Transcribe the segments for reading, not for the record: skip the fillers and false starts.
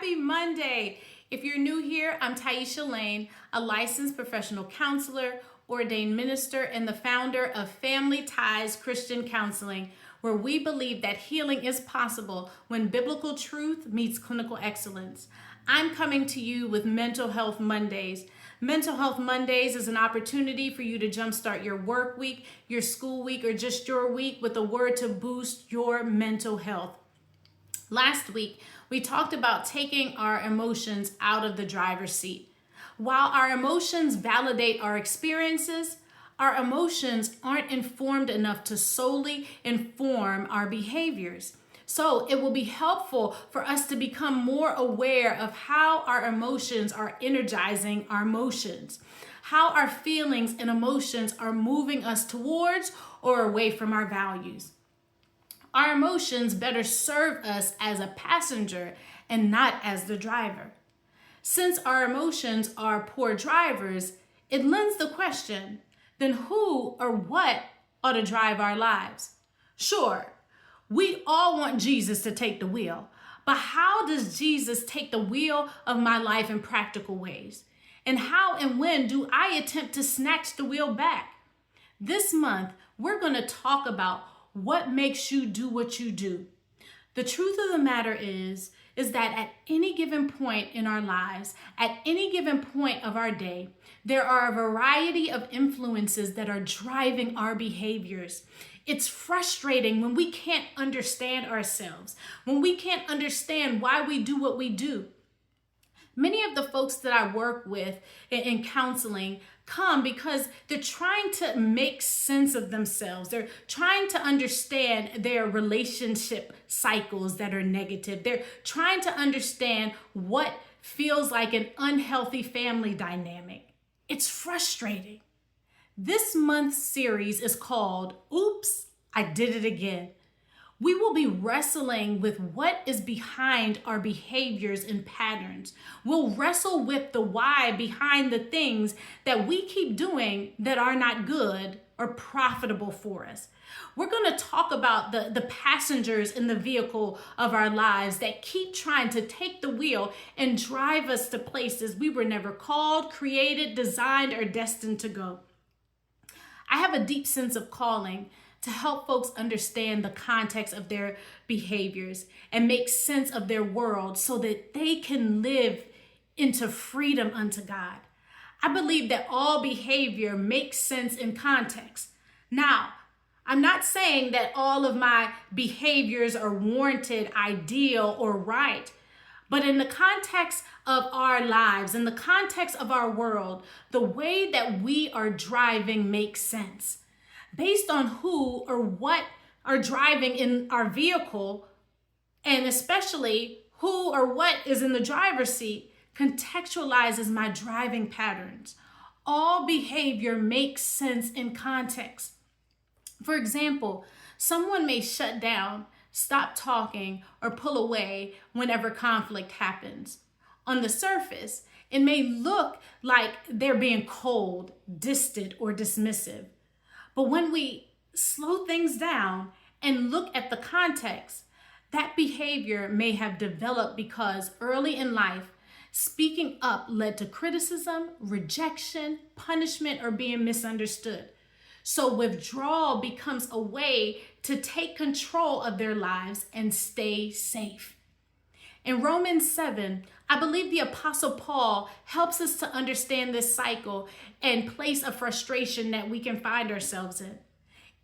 Happy Monday. If you're new here, I'm Taihesia Lane, a licensed professional counselor, ordained minister, and the founder of Family Ties Christian Counseling, where we believe that healing is possible when biblical truth meets clinical excellence. I'm coming to you with Mental Health Mondays. Mental Health Mondays is an opportunity for you to jumpstart your work week, your school week, or just your week with a word to boost your mental health. Last week, we talked about taking our emotions out of the driver's seat. While our emotions validate our experiences, our emotions aren't informed enough to solely inform our behaviors. So it will be helpful for us to become more aware of how our emotions are energizing our emotions, how our feelings and emotions are moving us towards or away from our values. Our emotions better serve us as a passenger and not as the driver. Since our emotions are poor drivers, it lends the question, then who or what ought to drive our lives? Sure, we all want Jesus to take the wheel, but how does Jesus take the wheel of my life in practical ways? And how and when do I attempt to snatch the wheel back? This month, we're going to talk about what makes you do what you do. The truth of the matter is that at any given point in our lives, at any given point of our day, there are a variety of influences that are driving our behaviors. It's frustrating when we can't understand ourselves, when we can't understand why we do what we do. Many of the folks that I work with in counseling come because they're trying to make sense of themselves. They're trying to understand their relationship cycles that are negative. They're trying to understand what feels like an unhealthy family dynamic. It's frustrating. This month's series is called Oops, I Did It Again. We will be wrestling with what is behind our behaviors and patterns. We'll wrestle with the why behind the things that we keep doing that are not good or profitable for us. We're going to talk about the passengers in the vehicle of our lives that keep trying to take the wheel and drive us to places we were never called, created, designed, or destined to go. I have a deep sense of calling to help folks understand the context of their behaviors and make sense of their world so that they can live into freedom unto God. I believe that all behavior makes sense in context. Now, I'm not saying that all of my behaviors are warranted, ideal, or right, but in the context of our lives, in the context of our world, the way that we are driving makes sense. Based on who or what are driving in our vehicle, and especially who or what is in the driver's seat, contextualizes my driving patterns. All behavior makes sense in context. For example, someone may shut down, stop talking, or pull away whenever conflict happens. On the surface, it may look like they're being cold, distant, or dismissive. But when we slow things down and look at the context, that behavior may have developed because early in life, speaking up led to criticism, rejection, punishment, or being misunderstood. So withdrawal becomes a way to take control of their lives and stay safe. In Romans 7, I believe the Apostle Paul helps us to understand this cycle and place of frustration that we can find ourselves in.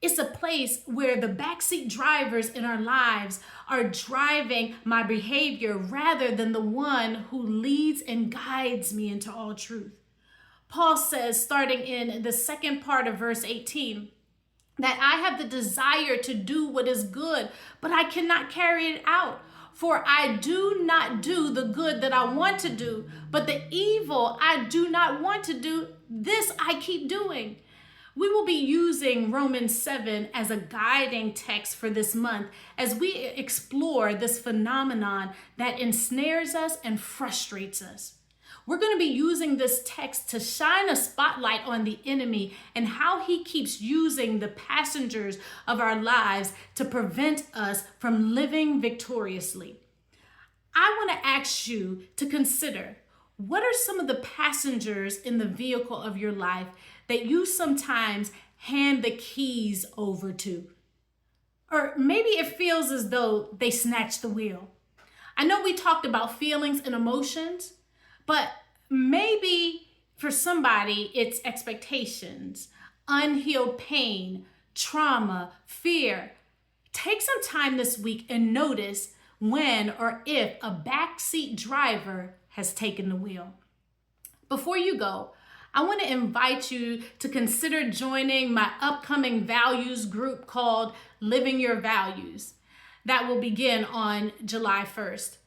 It's a place where the backseat drivers in our lives are driving my behavior rather than the one who leads and guides me into all truth. Paul says, starting in the second part of verse 18, that I have the desire to do what is good, but I cannot carry it out. For I do not do the good that I want to do, but the evil I do not want to do, this I keep doing. We will be using Romans 7 as a guiding text for this month as we explore this phenomenon that ensnares us and frustrates us. We're going to be using this text to shine a spotlight on the enemy and how he keeps using the passengers of our lives to prevent us from living victoriously. I want to ask you to consider, what are some of the passengers in the vehicle of your life that you sometimes hand the keys over to? Or maybe it feels as though they snatched the wheel. I know we talked about feelings and emotions, but maybe for somebody it's expectations, unhealed pain, trauma, fear. Take some time this week and notice when or if a backseat driver has taken the wheel. Before you go, I want to invite you to consider joining my upcoming values group called Living Your Values. That will begin on July 1st.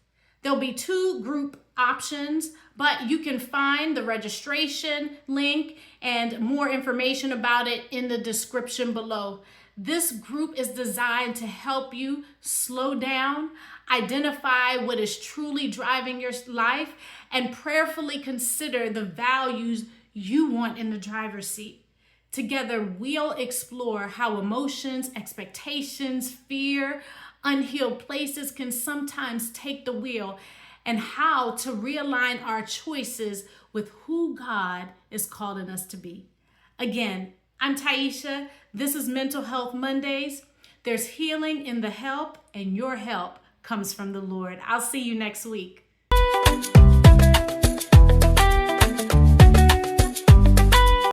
There'll be 2 group options, but you can find the registration link and more information about it in the description below. This group is designed to help you slow down, identify what is truly driving your life, and prayerfully consider the values you want in the driver's seat. Together, we'll explore how emotions, expectations, fear, unhealed places can sometimes take the wheel, and how to realign our choices with who God is calling us to be. Again, I'm Taihesia. This is Mental Health Mondays. There's healing in the help, and your help comes from the Lord. I'll see you next week.